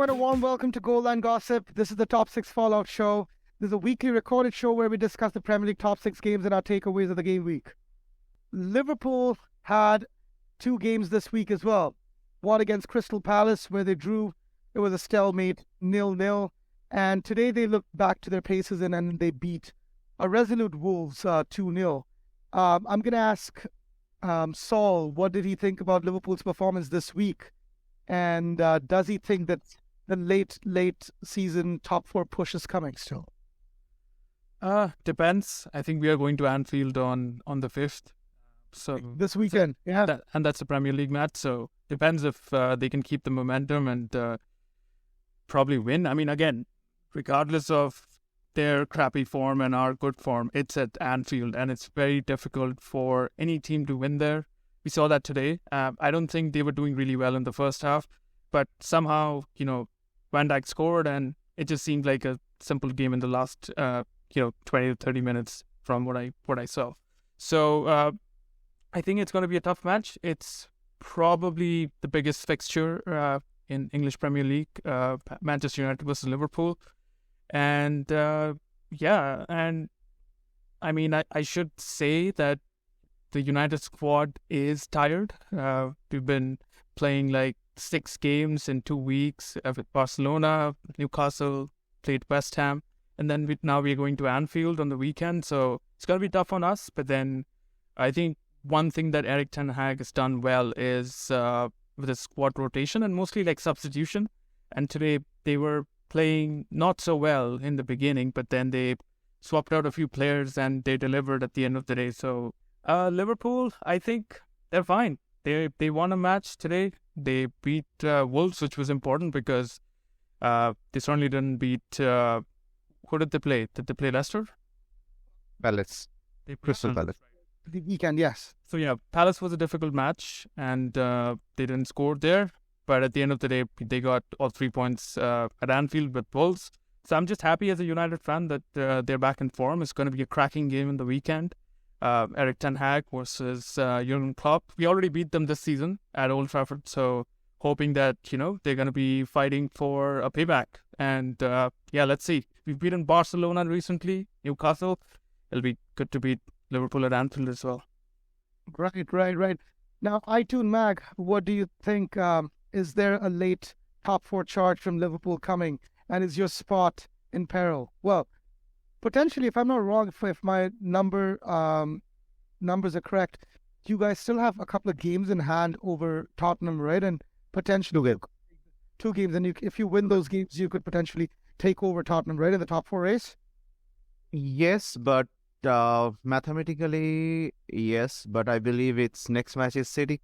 everyone. A warm welcome to Goal Line Gossip. This is the Top 6 Fallout Show. This is a weekly recorded show where we discuss the Premier League top 6 games and our takeaways of the game week. Liverpool had 2 games this week as well. One against Crystal Palace where they drew. It was a stalemate, 0-0. And today they looked back to their paces and they beat a resolute Wolves 2-0. I'm going to ask Saul, what did he think about Liverpool's performance this week? And does he think that the late season top 4 push is coming still? Depends. I think we are going to Anfield on the 5th. So this weekend, yeah. That's a Premier League match. So depends if they can keep the momentum and probably win. I mean, again, regardless of their crappy form and our good form, it's at Anfield and it's very difficult for any team to win there. We saw that today. I don't think they were doing really well in the first half, but somehow, Van Dijk scored and it just seemed like a simple game in the last, 20 to 30 minutes from what I saw. So I think it's going to be a tough match. It's probably the biggest fixture in English Premier League, Manchester United versus Liverpool. And and I mean, I should say that the United squad is tired. We've been playing like 6 games in 2 weeks with Barcelona, Newcastle, played West Ham, and then we're going to Anfield on the weekend. So it's going to be tough on us. But then I think one thing that Erik Ten Hag has done well is with his squad rotation and mostly like substitution. And today they were playing not so well in the beginning, but then they swapped out a few players and they delivered at the end of the day. So Liverpool, I think they're fine. They won a match today. They beat Wolves, which was important because they certainly didn't beat. Who did they play? Did they play Leicester? Palace. Crystal Palace. The weekend, yes. So yeah, Palace was a difficult match and they didn't score there. But at the end of the day, they got all 3 points at Anfield with Wolves. So I'm just happy as a United fan that they're back in form. It's going to be a cracking game in the weekend. Erik Ten Hag versus Jurgen Klopp. We already beat them this season at Old Trafford. So hoping that, they're going to be fighting for a payback. And let's see. We've beaten Barcelona recently, Newcastle. It'll be good to beat Liverpool at Anfield as well. Right. Now, iTunes Mag, what do you think? Is there a late top 4 charge from Liverpool coming? And is your spot in peril? Well, potentially, if I'm not wrong, if my numbers are correct, you guys still have a couple of games in hand over Tottenham, right? And potentially 2 games. And if you win those games, you could potentially take over Tottenham, right, in the top 4 race? Yes, but mathematically, yes. But I believe its next match is City.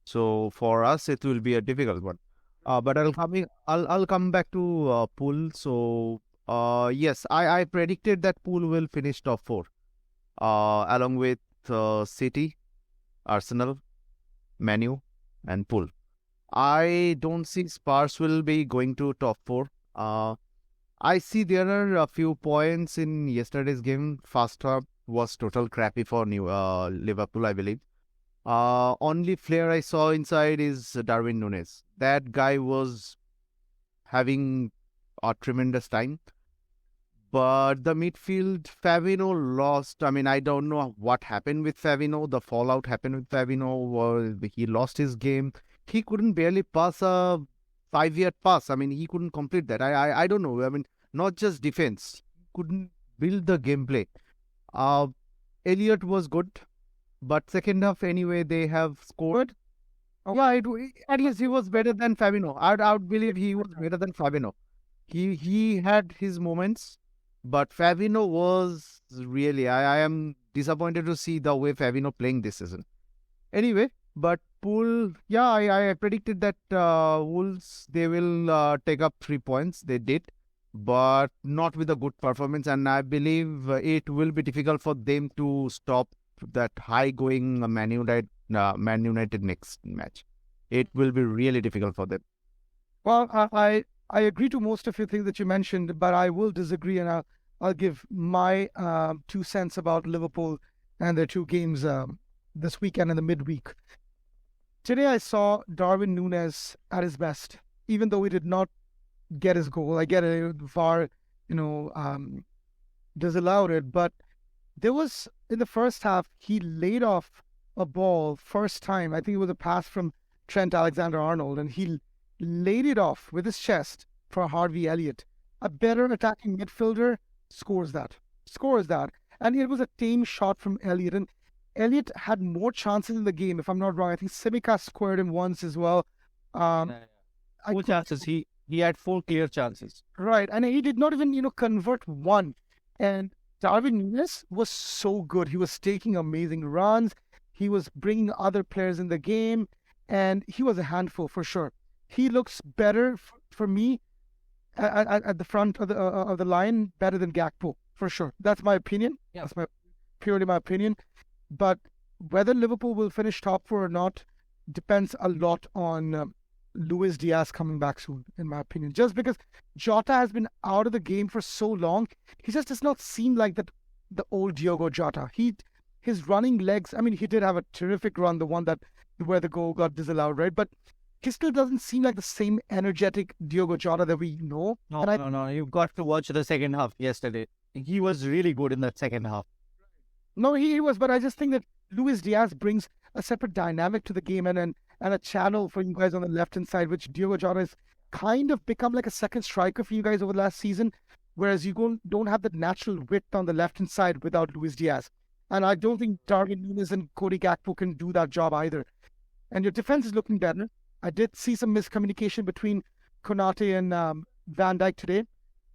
So for us, it will be a difficult one. But I'll come back to Pool. So yes, I predicted that Pool will finish top 4, along with City, Arsenal, Man U, and Pool. I don't think Spurs will be going to top 4. I see there are a few points in yesterday's game. First half was total crappy for Liverpool, I believe. Only player I saw inside is Darwin Núñez. That guy was having a tremendous time. But the midfield, Fabinho lost. I mean, I don't know what happened with Fabinho. The fallout happened with Fabinho. He lost his game. He couldn't barely pass a 5-yard pass. I mean, he couldn't complete that. I don't know. I mean, not just defense. Couldn't build the gameplay. Elliott was good. But second half, anyway, they have scored. Yeah, at least he was better than Fabinho. I would believe he was better than Fabinho. He had his moments, but Fabinho was really... I am disappointed to see the way Fabinho playing this season. Anyway, but Pool, yeah, I predicted that Wolves, they will take up 3 points. They did, but not with a good performance. And I believe it will be difficult for them to stop that high-going Man United next match. It will be really difficult for them. Well, I agree to most of your things that you mentioned, but I will disagree, and I'll give my 2 cents about Liverpool and their 2 games this weekend and the midweek. Today I saw Darwin Núñez at his best, even though he did not get his goal. I get it. VAR, disallowed it, but there was in the first half he laid off a ball first time. I think it was a pass from Trent Alexander-Arnold, and he laid it off with his chest for Harvey Elliott. A better attacking midfielder scores that. And it was a tame shot from Elliott. And Elliott had more chances in the game, if I'm not wrong. I think Simica squared him once as well. Four chances. He had 4 clear chances. Right. And he did not even, convert one. And Darwin Núñez was so good. He was taking amazing runs. He was bringing other players in the game. And he was a handful for sure. He looks better for me at the front of the line, better than Gakpo, for sure. That's my opinion. Yeah. That's purely my opinion. But whether Liverpool will finish top 4 or not depends a lot on Luis Diaz coming back soon, in my opinion. Just because Jota has been out of the game for so long, he just does not seem like the old Diogo Jota. His running legs, I mean, he did have a terrific run, the one where the goal got disallowed, right? But he still doesn't seem like the same energetic Diogo Jota that we know. No. You've got to watch the second half yesterday. He was really good in that second half. No, he was, but I just think that Luis Diaz brings a separate dynamic to the game and a channel for you guys on the left-hand side, which Diogo Jota has kind of become like a second striker for you guys over the last season, whereas you don't have that natural width on the left-hand side without Luis Diaz. And I don't think Darwin Núñez and Cody Gakpo can do that job either. And your defense is looking better. I did see some miscommunication between Konate and Van Dijk today,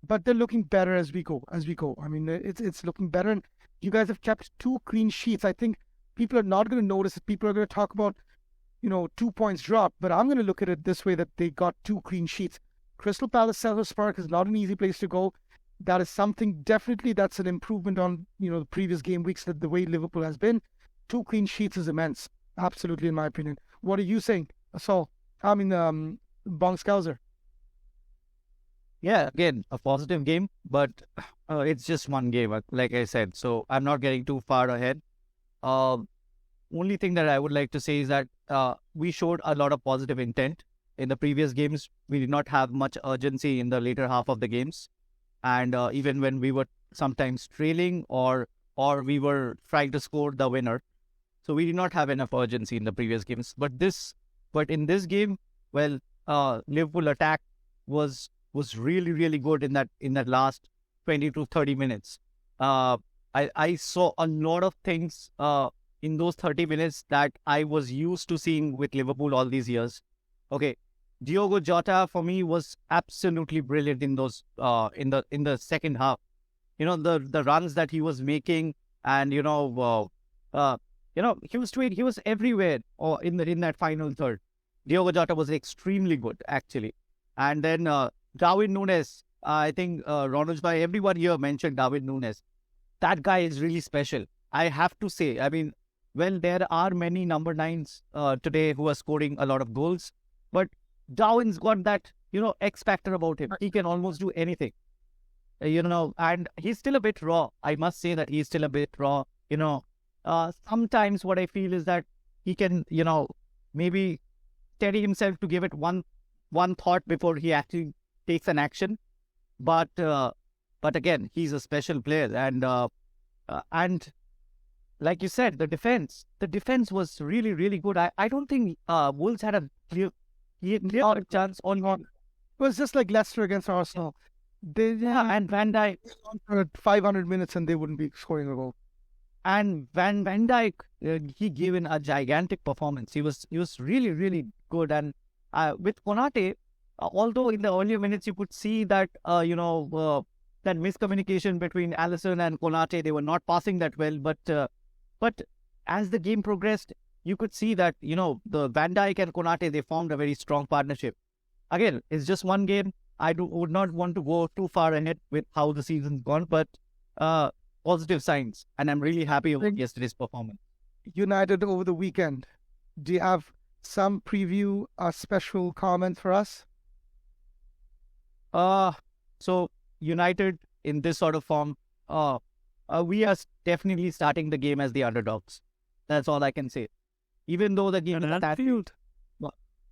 but they're looking better as we go. I mean, it's looking better, and you guys have kept 2 clean sheets. I think people are not going to notice it. People are going to talk about, 2 points drop, but I'm going to look at it this way, that they got 2 clean sheets. Crystal Palace Selhurst Park is not an easy place to go. That is something, definitely, that's an improvement on, the previous game weeks, that the way Liverpool has been. 2 clean sheets is immense. Absolutely, in my opinion. What are you saying, Asal? I mean, Bong Scouser. Yeah, again, a positive game, but it's just one game, like I said. So I'm not getting too far ahead. Only thing that I would like to say is that we showed a lot of positive intent. In the previous games, we did not have much urgency in the later half of the games. And even when we were sometimes trailing or we were trying to score the winner. So we did not have enough urgency in the previous games. But in this game, well, Liverpool attack was really, really good in that last 20 to 30 minutes. I saw a lot of things in those 30 minutes that I was used to seeing with Liverpool all these years. Okay, Diogo Jota for me was absolutely brilliant in those in the second half. The runs that he was making, and he was everywhere or in that final third. Diogo Jota was extremely good actually, and then Darwin Núñez. I think Ronald by everyone here mentioned Darwin Núñez. That guy is really special. I have to say. I mean, well, there are many number 9s today who are scoring a lot of goals, but Darwin's got that X factor about him. He can almost do anything. And he's still a bit raw. I must say that he's still a bit raw. Sometimes what I feel is that he can, maybe steady himself to give it one thought before he actually takes an action. But again, he's a special player, and like you said, the defense was really, really good. I don't think Wolves had a clear chance on. It was just like Leicester against Arsenal. And Van Dijk for 500 minutes and they wouldn't be scoring a goal. And Van Dijk, he gave in a gigantic performance. He was really, really good. And with Konate, although in the earlier minutes you could see that that miscommunication between Alisson and Konate, they were not passing that well. But as the game progressed, you could see that the Van Dijk and Konate, they formed a very strong partnership. Again, it's just one game. I would not want to go too far ahead with how the season's gone, but positive signs, and I'm really happy with yesterday's performance. United over the weekend. Do you have some preview, special comments for us? So United in this sort of form, we are definitely starting the game as the underdogs. That's all I can say. Even though the game is Anfield.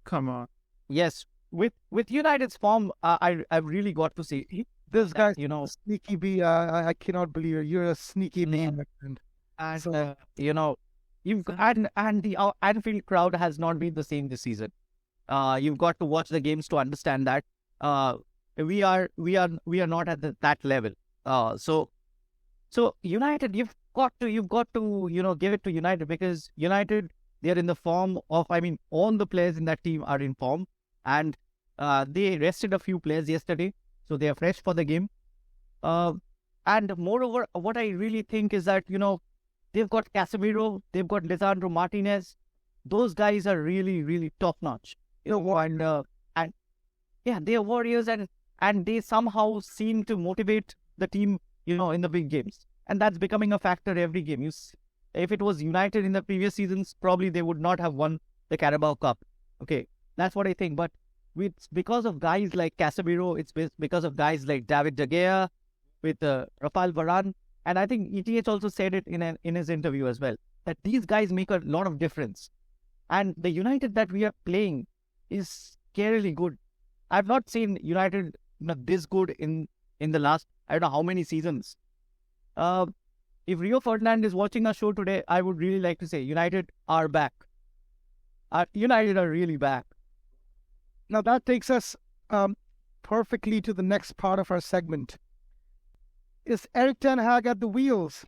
Come on. Yes, with United's form, I've really got to say This guy, sneaky B. I cannot believe it. You're a sneaky man. and you've and the Anfield crowd has not been the same this season. You've got to watch the games to understand that. We are not at that level. So United, you've got to give it to United, because United, they're in the form of, all the players in that team are in form, and they rested a few players yesterday, so they are fresh for the game. And moreover, what I really think is that, they've got Casemiro, they've got Lisandro Martinez. Those guys are really, really top notch. And yeah, they are warriors, and they somehow seem to motivate the team, in the big games. And that's becoming a factor every game. If it was United in the previous seasons, probably they would not have won the Carabao Cup. Okay, that's what I think. But it's because of guys like Casemiro, it's because of guys like David De Gea, with Rafael Varane. And I think ETH also said it in his interview as well, that these guys make a lot of difference. And the United that we are playing is scarily good. I've not seen United this good in the last, I don't know how many seasons. If Rio Ferdinand is watching our show today, I would really like to say United are back. United are really back. Now that takes us perfectly to the next part of our segment. Is Erik Ten Hag at the wheels?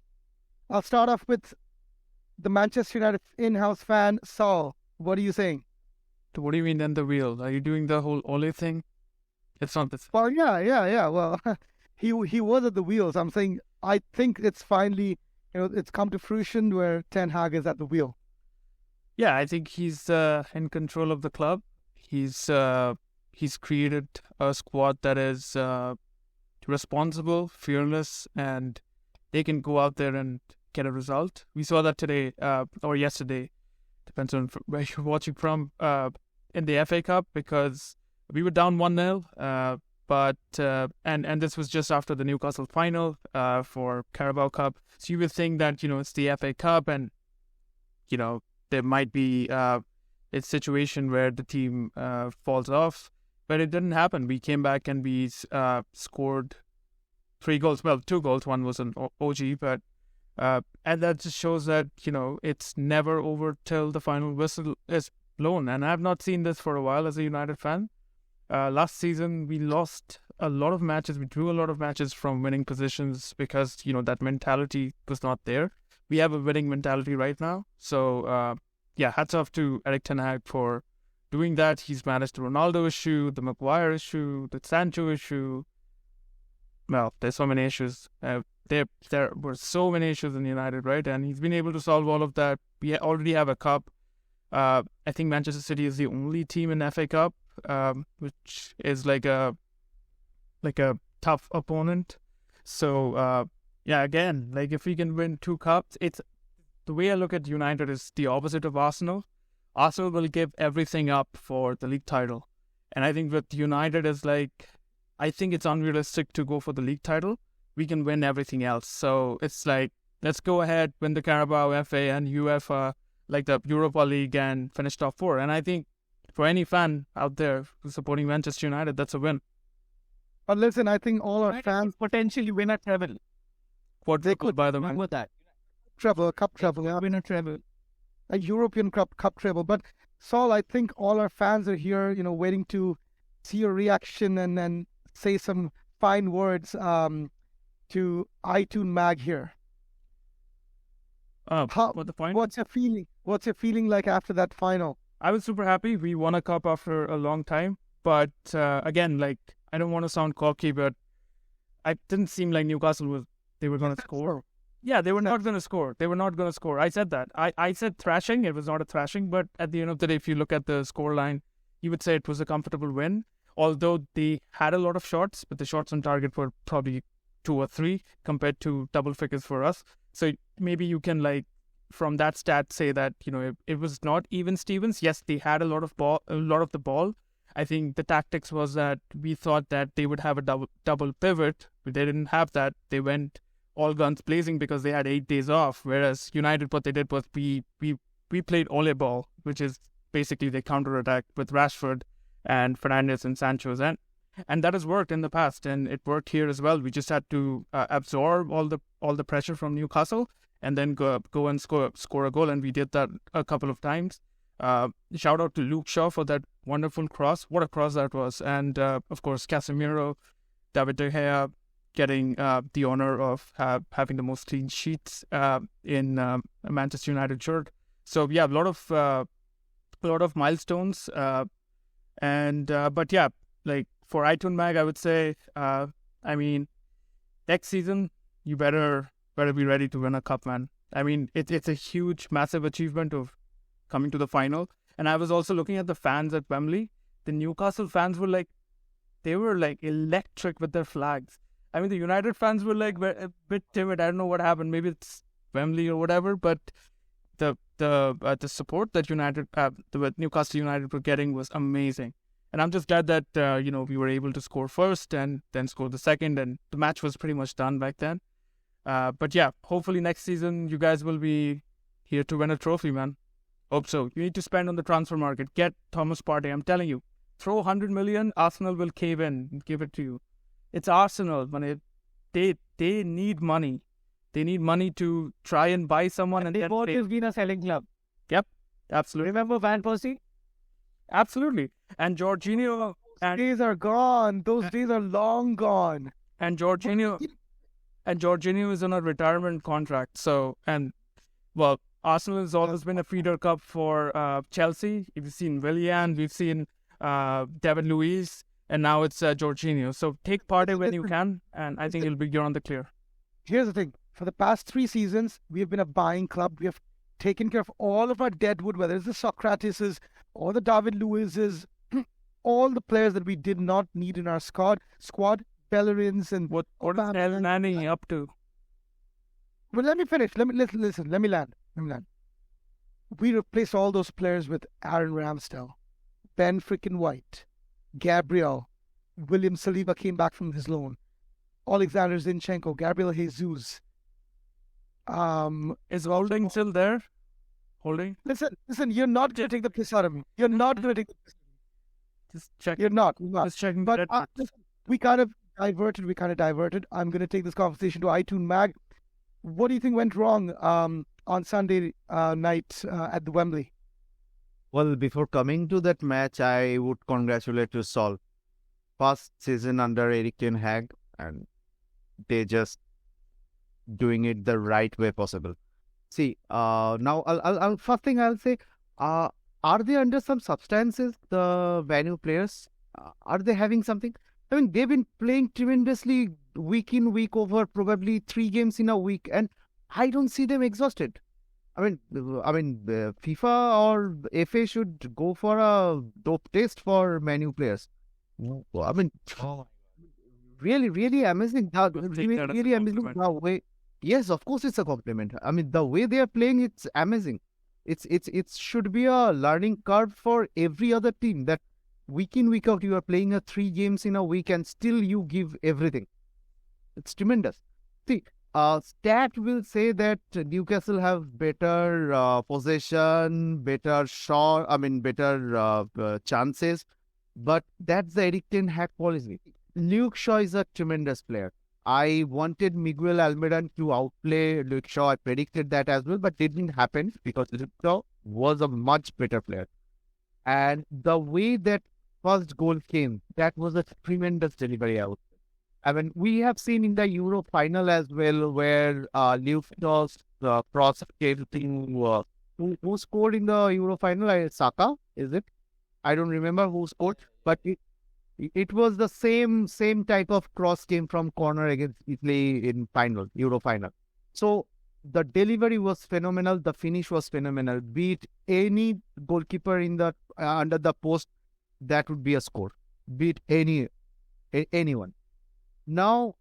I'll start off with the Manchester United in-house fan, Saul. What are you saying? What do you mean then the wheel? Are you doing the whole Ole thing? It's not this. Well, yeah. Well, he was at the wheels. I'm saying I think it's finally, it's come to fruition where Ten Hag is at the wheel. Yeah, I think he's in control of the club. He's created a squad that is responsible, fearless, and they can go out there and get a result. We saw that today or yesterday, depends on where you're watching from, in the FA Cup, because we were down 1-0, but this was just after the Newcastle final for Carabao Cup. So you would think that it's the FA Cup, and there might be a situation where the team falls off, but it didn't happen. We came back and we scored 3 goals. Well, 2 goals. One was an OG, but and that just shows that it's never over till the final whistle is blown. And I've not seen this for a while as a United fan. Last season we lost a lot of matches. We drew a lot of matches from winning positions because that mentality was not there. We have a winning mentality right now. So hats off to Erik Ten Hag for doing that. He's managed the Ronaldo issue, the Maguire issue, the Sancho issue. Well, there's so many issues. There were so many issues in United, right? And he's been able to solve all of that. We already have a cup. I think Manchester City is the only team in FA Cup, which is like a tough opponent. So again, like if we can win 2 cups, it's the way I look at United is the opposite of Arsenal. Arsenal will give everything up for the league title, and I think with United is like, I think it's unrealistic to go for the league title. We can win everything else. So it's like, let's go ahead, win the Carabao, FA, and UEFA, like the Europa League, and finish top 4. And I think for any fan out there who's supporting Manchester United, that's a win. But listen, I think all our fans potentially win a treble. What they could, by the way. Remember that. Cup treble, yeah. Win a treble. A European cup treble. But Saul, I think all our fans are here, waiting to see your reaction and then say some fine words to iTunes Mag here. What the point? What's your feeling? What's your feeling like after that final? I was super happy. We won a cup after a long time. But again, like, I don't want to sound cocky, but it didn't seem like Newcastle they were going to score. Yeah, they were not going to score. They were not going to score. I said that. I said thrashing. It was not a thrashing. But at the end of the day, if you look at the scoreline, you would say it was a comfortable win. Although they had a lot of shots, but the shots on target were probably 2 or 3 compared to double figures for us. So maybe you can, like, from that stat say that, it was not even Stevens. Yes, they had a lot of the ball. I think the tactics was that we thought that they would have a double pivot, but they didn't have that. They went all guns blazing because they had 8 days off. Whereas United, what they did was we played Ole ball, which is basically the counter attack with Rashford and Fernandes and Sancho's, and that has worked in the past, and it worked here as well. We just had to absorb all the pressure from Newcastle and then go and score a goal, and we did that a couple of times. Shout out to Luke Shaw for that wonderful cross. What a cross that was. And of course, Casemiro, David De Gea getting the honor of having the most clean sheets in a Manchester United shirt. So yeah, a lot of milestones. But yeah, like for Erik Mag, I would say, I mean, next season you better be ready to win a cup, man. I mean, it's a huge, massive achievement of coming to the final. And I was also looking at the fans at Wembley. The Newcastle fans were electric with their flags. I mean, the United fans were a bit timid. I don't know what happened. Maybe it's Wembley or whatever. But the support that Newcastle United were getting was amazing. And I'm just glad that we were able to score first and then score the second, and the match was pretty much done back then. But yeah, hopefully next season you guys will be here to win a trophy, man. Hope so. You need to spend on the transfer market. Get Thomas Partey. I'm telling you, throw 100 million, Arsenal will cave in and give it to you. It's Arsenal, man. They need money. They need money to try and buy someone. And they've always been a selling club. Yep, absolutely. Remember Van Persie? Absolutely. And Jorginho. Those days are gone. Those days are long gone. And Jorginho is on a retirement contract. So, Arsenal has always been a feeder club for Chelsea. We've seen Willian, we've seen David Luiz, and now it's Jorginho. So take Partey when you can, and I think you're on the clear. Here's the thing. For the past 3 seasons, we have been a buying club. We have taken care of all of our deadwood, whether it's the Socrateses or the David Luizes, all the players that we did not need in our squad, Bellerin's and... What is El Nani up to? Well, let me finish. Let me land. We replaced all those players with Aaron Ramsdale, Ben freaking White, Gabriel, William Saliba came back from his loan, Alexander Zinchenko, Gabriel Jesus. Is Holding still there? Holding? Listen, you're not going to take the piss out of me. You're not going to take the piss out of me. Just check. You're not. Just checking. But we kind of diverted. I'm going to take this conversation to Erik Ten Hag. What do you think went wrong on Sunday night at the Wembley? Well, before coming to that match, I would congratulate you, Sol. First season under Erik Ten Hag, and they just doing it the right way possible. See, now I'll first thing I'll say, are they under some substances, the Manu players? Are they having something? I mean, they've been playing tremendously week in, week over, probably 3 games in a week, and I don't see them exhausted. I mean, FIFA or FA should go for a dope test for Manu players. I mean, really amazing. Really amazing the way. Yes, of course it's a compliment. I mean, the way they are playing, it's amazing. It should be a learning curve for every other team that week in, week out, you are playing 3 games in a week and still you give everything. It's tremendous. See, stat will say that Newcastle have better possession, better shot, better chances, but that's the Erik Ten Hag policy. Luke Shaw is a tremendous player. I wanted Miguel Almiron to outplay Luke Shaw. I predicted that as well, but it didn't happen because Luke Shaw was a much better player. And the way that first goal came, that was a tremendous delivery out. I mean, we have seen in the Euro final as well, where Luke Shaw's cross came to who scored in the Euro final? Saka, is it? I don't remember who scored, but it was the same type of cross came from corner against Italy in Euro final. So the delivery was phenomenal. The finish was phenomenal. Beat any goalkeeper in the under the post, that would be a score. Beat anyone. Now,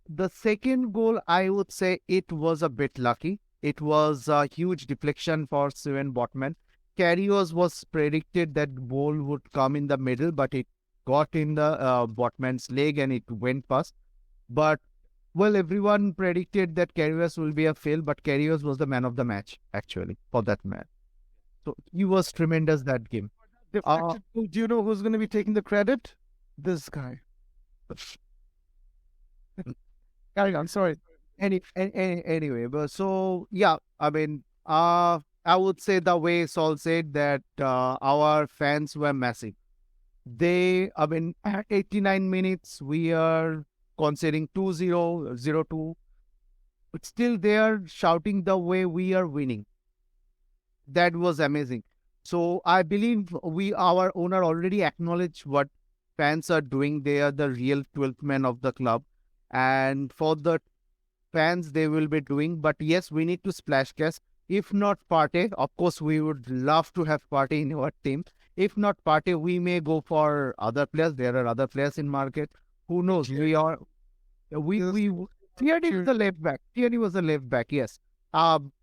the second goal, I would say it was a bit lucky. It was a huge deflection for Sven Botman. Karius was predicted that ball would come in the middle, but it got in the Botman's leg and it went past. But, well, everyone predicted that Karius will be a fail, but Karius was the man of the match, actually, for that match. So, he was tremendous that game. Deflection. Do you know who's going to be taking the credit? This guy. Carry on. Sorry. Anyway, but so yeah, I mean, I would say the way Saul said that our fans were massive. I mean, at 89 minutes, we are conceding 2-0, 0-2, but still they are shouting the way we are winning. That was amazing. So I believe our owner already acknowledged what fans are doing. They are the real 12th man of the club. And for the fans, they will be doing. But yes, we need to splash cash. If not Partey, of course, we would love to have Partey in our team. If not Partey, we may go for other players. There are other players in market. Who knows? Tierney was a left back. Tierney was a left back. Yes.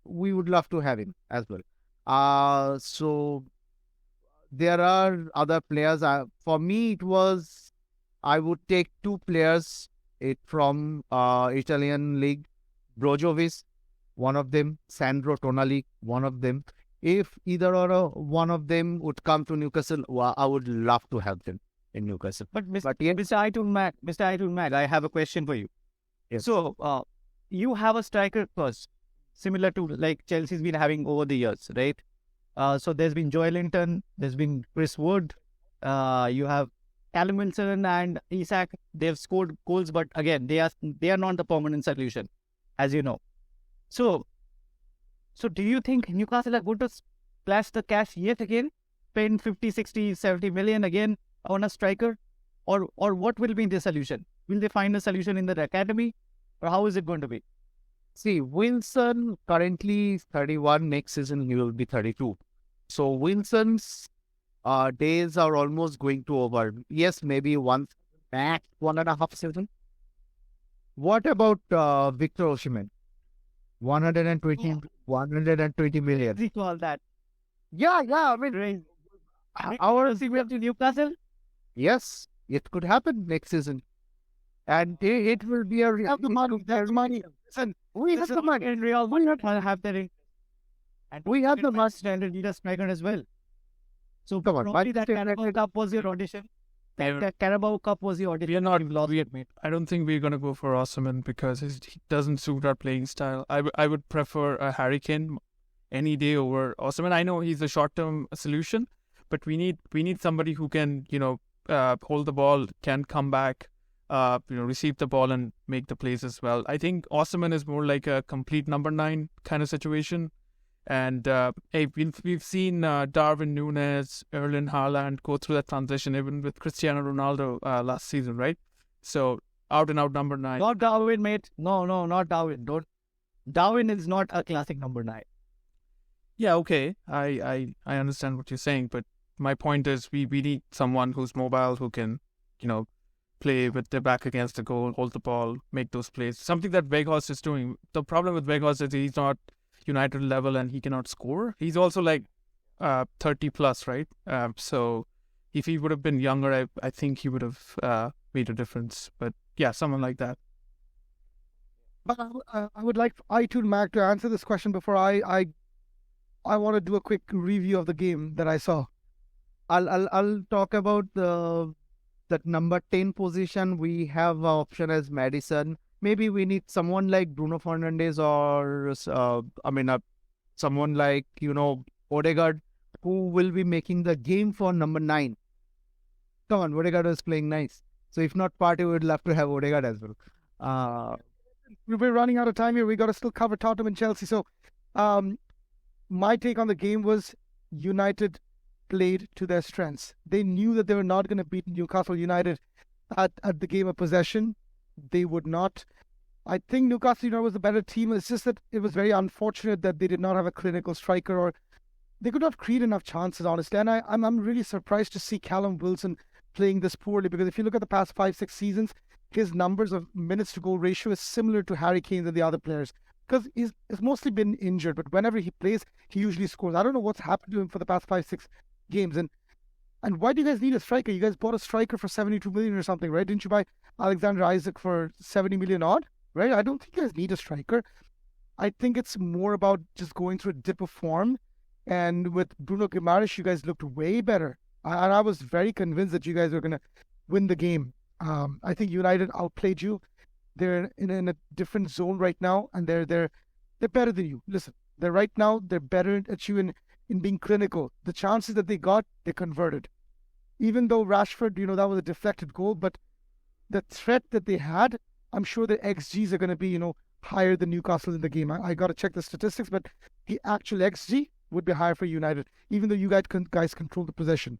We would love to have him as well. So there are other players. For me, I would take two players from Italian league. Brozovic, one of them. Sandro Tonali, one of them. If either or one of them would come to Newcastle, I would love to have them in Newcastle. But Mr. Aitul Mag, I have a question for you. Yes. So, you have a striker first, similar to like Chelsea's been having over the years, right? So there's been Joe Linton, there's been Chris Wood, you have Callum Wilson and Isak. They've scored goals, but again, they are not the permanent solution, as you know. So do you think Newcastle are going to splash the cash yet again, spend 50, 60, 70 million again on a striker? Or what will be the solution? Will they find a solution in the academy? Or how is it going to be? See, Wilson currently is 31. Next season, he will be 32. So Wilson's days are almost going to over. Yes, maybe 1.5 season. What about Victor Osimhen? 120 million. Recall that. Yeah. I mean, our to Newcastle? yes, it could happen next season, and it will be a real money. There's money. Listen, we have the money. In Real Madrid have their interest. And We have the money. standard need a striker as well. So Come on, probably that Manchester Carabao United- Cup was your audition. That Carabao Cup was your audition. We are not. You've lost it, mate. I don't think we're gonna go for Osimhen because he doesn't suit our playing style. I would prefer a Harry Kane any day over Osimhen. I know he's a short-term solution, but we need somebody who can hold the ball, can come back, receive the ball and make the plays as well. I think Osimhen is more like a complete number 9 kind of situation. And we've seen Darwin Núñez, Erling Haaland go through that transition even with Cristiano Ronaldo last season, right? So out and out number 9. Not Darwin, mate. No, not Darwin. Don't. Darwin is not a classic number 9. Yeah, okay. I understand what you're saying, but my point is we need someone who's mobile, who can, play with their back against the goal, hold the ball, make those plays. Something that Weghorst is doing. The problem with Weghorst is he's not United level and he cannot score. He's also like 30 plus, right? So if he would have been younger, I think he would have made a difference. But yeah, someone like that. But I would like Aitul Mag to answer this question before I want to do a quick review of the game that I saw. I'll talk about that number 10 position. We have an option as Madison. Maybe we need someone like Bruno Fernandes or someone like Odegaard, who will be making the game for number 9. Come on, Odegaard is playing nice. So if not Partey, we would love to have Odegaard as well. We're running out of time here. We got to still cover Tottenham and Chelsea. So my take on the game was United played to their strengths. They knew that they were not going to beat Newcastle United at the game of possession. They would not. I think Newcastle United was a better team. It's just that it was very unfortunate that they did not have a clinical striker, or they could not create enough chances, honestly. And I'm really surprised to see Callum Wilson playing this poorly, because if you look at the past 5-6 seasons, his numbers of minutes to goal ratio is similar to Harry Kane's and the other players, because he's mostly been injured, but whenever he plays, he usually scores. I don't know what's happened to him for the past 5-6 games. And why do you guys need a striker? You guys bought a striker for 72 million or something, right? Didn't you buy Alexander Isaac for 70 million odd, right? I don't think you guys need a striker. I think it's more about just going through a dip of form. And with Bruno Guimaraes, you guys looked way better And I was very convinced that you guys were going to win the game. I think United outplayed you. They're in a different zone right now, and they're better than you. Listen, they're better at you in being clinical. The chances that they got, they converted. Even though Rashford, that was a deflected goal, but the threat that they had, I'm sure the XGs are going to be, higher than Newcastle in the game. I got to check the statistics, but the actual XG would be higher for United, even though you guys control the possession.